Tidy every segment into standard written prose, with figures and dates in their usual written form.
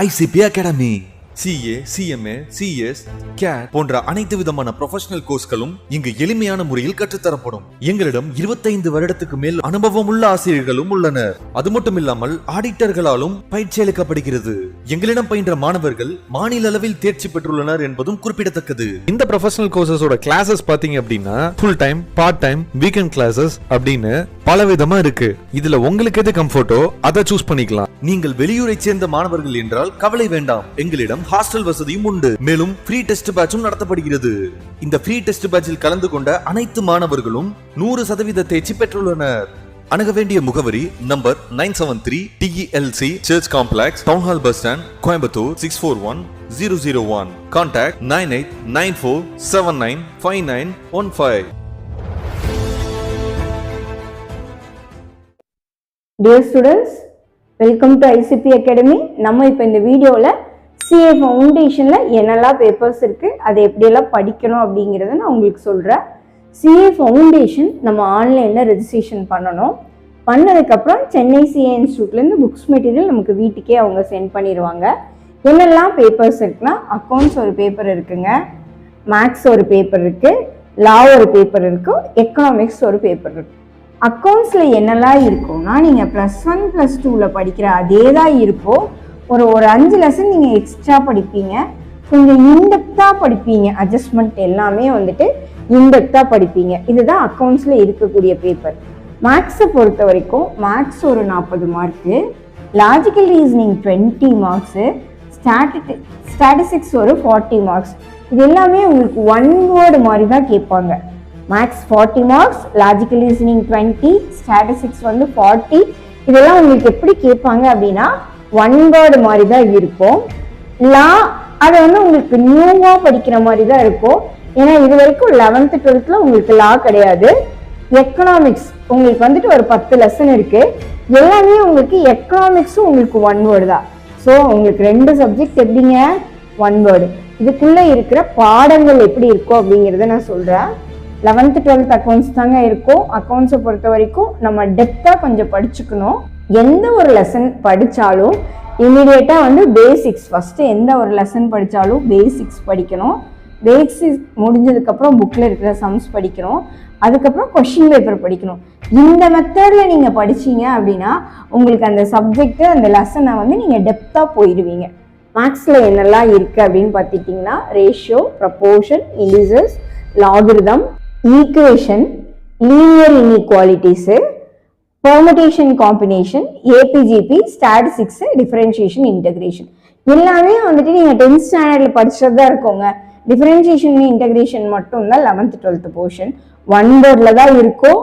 ICP Academy. CA, CMA, CS, CAT போன்ற அனைத்து விதமான ப்ரொஃபஷனல் கோர்ஸ்களும் இங்கு எளிமையான முறையில் கற்றுத்தரப்படும். எங்களிடம் 25 வருடத்துக்கு மேல் அனுபவம் உள்ள ஆசிரியர்களும் உள்ளனர். அது மட்டும் இல்லாமல் ஆடிட்டர்களாலும் பயிற்சி அளிக்கப்படுகிறது. எங்களிடம் பயின்ற மாணவர்கள் மாநில அளவில் தேர்ச்சி பெற்றுள்ளனர் என்பதும் குறிப்பிடத்தக்கது. இந்த ப்ரொஃபஷனல் கோர்சஸோட கிளாஸஸ் பாத்தீங்க அப்படின்னா full time, part time, weekend classes அப்படின்னு பல விதமா இருக்கு. இதுல உங்களுக்கு எது கம்ஃபர்ட்டோ அதை சூஸ் பண்ணிக்கலாம். நீங்கள் வெளியூரை சேர்ந்த மாணவர்கள் என்றால் கவலை வேண்டாம். எங்களிடம் ஹாஸ்டல் வசதியும் உண்டு. மேலும் ஃப்ரீ டெஸ்ட் பேட்சும் நடத்தப்படுகிறது. இந்த ஃப்ரீ டெஸ்ட் பேட்சில் கலந்து கொண்ட அனைத்து மாணவர்களும் 100% தேர்ச்சி பெற்றுள்ளனர். அணுக வேண்டிய முகவரி number 973 TELC church complex, town hall bus stand, Coimbatore 641001. Contact 9894795915. Dear students, welcome to ICP Academy. நம்ம இப்போ இந்த வீடியோவில் CA ஃபவுண்டேஷனில் என்னெல்லாம் பேப்பர்ஸ் இருக்குது, அதை எப்படியெல்லாம் படிக்கணும் அப்படிங்கிறத நான் உங்களுக்கு சொல்கிறேன். CA ஃபவுண்டேஷன் நம்ம ஆன்லைனில் ரெஜிஸ்ட்ரேஷன் பண்ணணும். பண்ணதுக்கப்புறம் சென்னை CA இன்ஸ்டியூட்லேருந்து புக்ஸ் மெட்டீரியல் நமக்கு வீட்டுக்கே அவங்க சென்ட் பண்ணிடுவாங்க. என்னெல்லாம் பேப்பர்ஸ் இருக்குன்னா, அக்கௌண்ட்ஸ் ஒரு பேப்பர் இருக்குங்க, மேக்ஸ் ஒரு பேப்பர் இருக்குது, லா ஒரு பேப்பர் இருக்குது, எக்கனாமிக்ஸ் ஒரு பேப்பர் இருக்குது. அக்கௌண்ட்ஸில் என்னெல்லாம் இருக்கும்னா, நீங்கள் +1 +2ல் படிக்கிற அதே தான் இருக்கும். ஒரு 5 லெசன் நீங்கள் எக்ஸ்ட்ரா படிப்பீங்க. கொஞ்சம் இன்டெப்த்தாக படிப்பீங்க. அட்ஜஸ்ட்மெண்ட் எல்லாமே வந்துட்டு இன்டெப்த்தாக படிப்பீங்க. இதுதான் அக்கௌண்ட்ஸில் இருக்கக்கூடிய பேப்பர். மேக்ஸை பொறுத்த வரைக்கும் மேக்ஸ் ஒரு 40 mark, logical reasoning 20 marks, statistics ஒரு 40 மார்க்ஸ். இது எல்லாமே உங்களுக்கு ஒன் வேர்டு மாதிரி தான் கேட்பாங்க. Maths 40 marks, logical reasoning 20, statistics 40. இதெல்லாம் உங்களுக்கு எப்படி கேட்பாங்க அப்படின்னா ஒன் வேர்டு மாதிரி தான் இருக்கும். லா அதை உங்களுக்கு நியூவாக படிக்கிற மாதிரி தான் இருக்கும். ஏன்னா இது வரைக்கும் 11th 12th உங்களுக்கு லா கிடையாது. எக்கனாமிக்ஸ் உங்களுக்கு ஒரு 10 லெசன் இருக்கு. எல்லாமே உங்களுக்கு எக்கனாமிக்ஸும் உங்களுக்கு ஒன் வேர்டு தான். ஸோ உங்களுக்கு 2 சப்ஜெக்ட் எப்படிங்க ஒன் வேர்டு. இதுக்குள்ளே இருக்கிற பாடங்கள் எப்படி இருக்கும் அப்படிங்கிறத நான் சொல்கிறேன். 11th 12th அக்கௌண்ட்ஸ் தாங்க இருக்கும். அக்கௌண்ட்ஸை பொறுத்த வரைக்கும் நம்ம டெப்த்தாக கொஞ்சம் படிச்சுக்கணும். எந்த ஒரு லெசன் படித்தாலும் இமீடியட்டாக பேசிக்ஸ் ஃபஸ்ட்டு எந்த ஒரு லெசன் படித்தாலும் பேசிக்ஸ் படிக்கணும். பேசிக்ஸ் முடிஞ்சதுக்கப்புறம் புக்கில் இருக்கிற சம்ஸ் படிக்கணும். அதுக்கப்புறம் கொஷின் பேப்பர் படிக்கணும். இந்த மெத்தடில் நீங்கள் படிச்சீங்க அப்படின்னா உங்களுக்கு அந்த சப்ஜெக்டு அந்த லெசனை நீங்கள் டெப்த்தாக போயிடுவீங்க. மேக்ஸில் என்னெல்லாம் இருக்குது அப்படின்னு பார்த்துட்டிங்கன்னா, ratio, proportion, indices, logarithm, equation, linear inequalities, permutation combination, APGP, statistics, differentiation, integration எல்லாமே நீங்கள் 10th ஸ்டாண்டர்டில் படிச்சது தான் இருக்கோங்க. டிஃபரன்ஷியேஷன் இன்டகிரேஷன் மட்டும் தான் 11th 12th போர்ஷன் ஒன் வேர்டில் தான் இருக்கும்.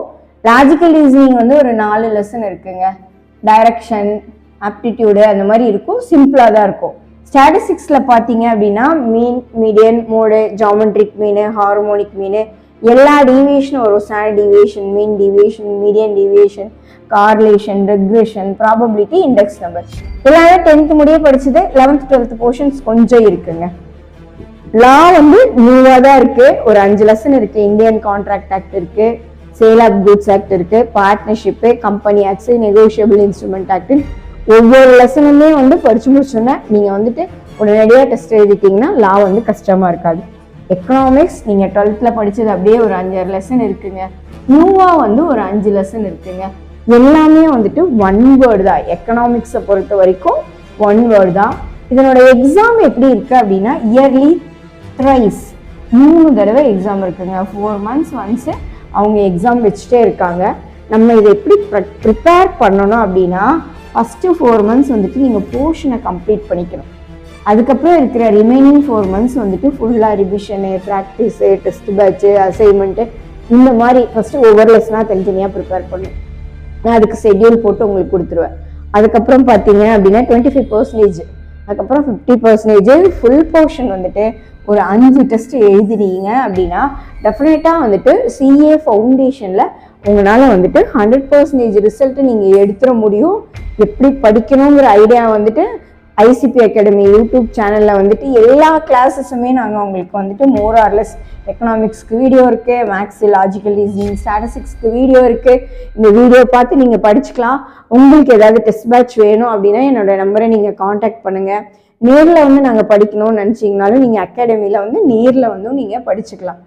லாஜிக்கல் ரீசனிங் ஒரு 4 லெசன் இருக்குங்க. டைரக்ஷன், ஆப்டிடியூடு அந்த மாதிரி இருக்கும். சிம்பிளாக தான் இருக்கும். ஸ்டாட்டிஸ்டிக்ஸில் பார்த்தீங்க அப்படின்னா mean, median, mode, geometric mean, harmonic mean, எல்லா டீவியேஷனும் வரும். Standard deviation, mean deviation, median deviation, correlation, regression, probability, index number எல்லாமே 10th முடிய படிச்சது. 11th 12th போர்ஷன்ஸ் கொஞ்சம் இருக்குங்க. லா நியூவாக தான் இருக்கு. ஒரு 5 லெசன் இருக்கு. இந்தியன் கான்ட்ராக்ட் ஆக்ட் இருக்கு, சேல் ஆஃப் குட்ஸ் ஆக்ட் இருக்கு, partnership, company acts, negotiable instrument act. ஒவ்வொரு லெசனுமே படிச்சு முடிச்சோன்னா நீங்க உடனடியாக டெஸ்ட் எழுதிட்டீங்கன்னா லா கஷ்டமா இருக்காது. எக்கனாமிக்ஸ் நீங்கள் 12th படிச்சது அப்படியே ஒரு 5-6 லெசன் இருக்குங்க. நியூவாக ஒரு 5 லெசன் இருக்குங்க. எல்லாமே ஒன் வேர்டு தான். எக்கனாமிக்ஸை பொறுத்த வரைக்கும் ஒன் வேர்டு தான். இதனோட எக்ஸாம் எப்படி இருக்கு அப்படின்னா, இயர்லி த்ரைஸ் 3 தடவை எக்ஸாம் இருக்குங்க. 4 months ஒன்ஸ் அவங்க எக்ஸாம் வச்சுட்டே இருக்காங்க. நம்ம இதை எப்படி ப்ரிப்பேர் பண்ணணும் அப்படின்னா, ஃபஸ்ட்டு 4 months நீங்கள் போர்ஷனை கம்ப்ளீட் பண்ணிக்கணும். அதுக்கப்புறம் இருக்கிற ரிமைனிங் 4 months ஃபுல்லாக revision, practice, test batch, assignment இந்த மாதிரி ஃபஸ்ட்டு ஒவ்வொரு லெசனாக தனித்தனியாக ப்ரிப்பேர் பண்ணும். நான் அதுக்கு ஷெட்யூல் போட்டு உங்களுக்கு கொடுத்துருவேன். அதுக்கப்புறம் பார்த்தீங்க அப்படின்னா 25%, அதுக்கப்புறம் 50% ஃபுல் போர்ஷன் ஒரு 5 டெஸ்ட் எழுதினீங்க அப்படின்னா டெஃபினட்டாக CA ஃபவுண்டேஷனில் உங்களால் 100% ரிசல்ட்டு நீங்கள் எடுத்துட முடியும். எப்படி படிக்கணுங்கிற ஐடியா ICP Academy யூடியூப் சேனலில் எல்லா கிளாஸஸுமே நாங்கள் உங்களுக்கு மோர் ஆர் லெஸ் எக்கனாமிக்ஸ்க்கு வீடியோ இருக்குது, மேக்ஸ், லாஜிக்கல் ரீசனிங், ஸ்டாட்டிஸ்டிக்ஸ்க்கு வீடியோ இருக்குது. இந்த வீடியோ பார்த்து நீங்கள் படிச்சுக்கலாம். உங்களுக்கு ஏதாவது டெஸ்ட் பேட்ச் வேணும் அப்படின்னா என்னோட நம்பரை நீங்கள் காண்டாக்ட் பண்ணுங்கள். நேரில் வந்து நாங்கள் படிக்கணும்னு நினச்சிங்கனாலும் நீங்கள் அகாடமியில் வந்து நேரில் வந்து நீங்கள் படிச்சுக்கலாம்.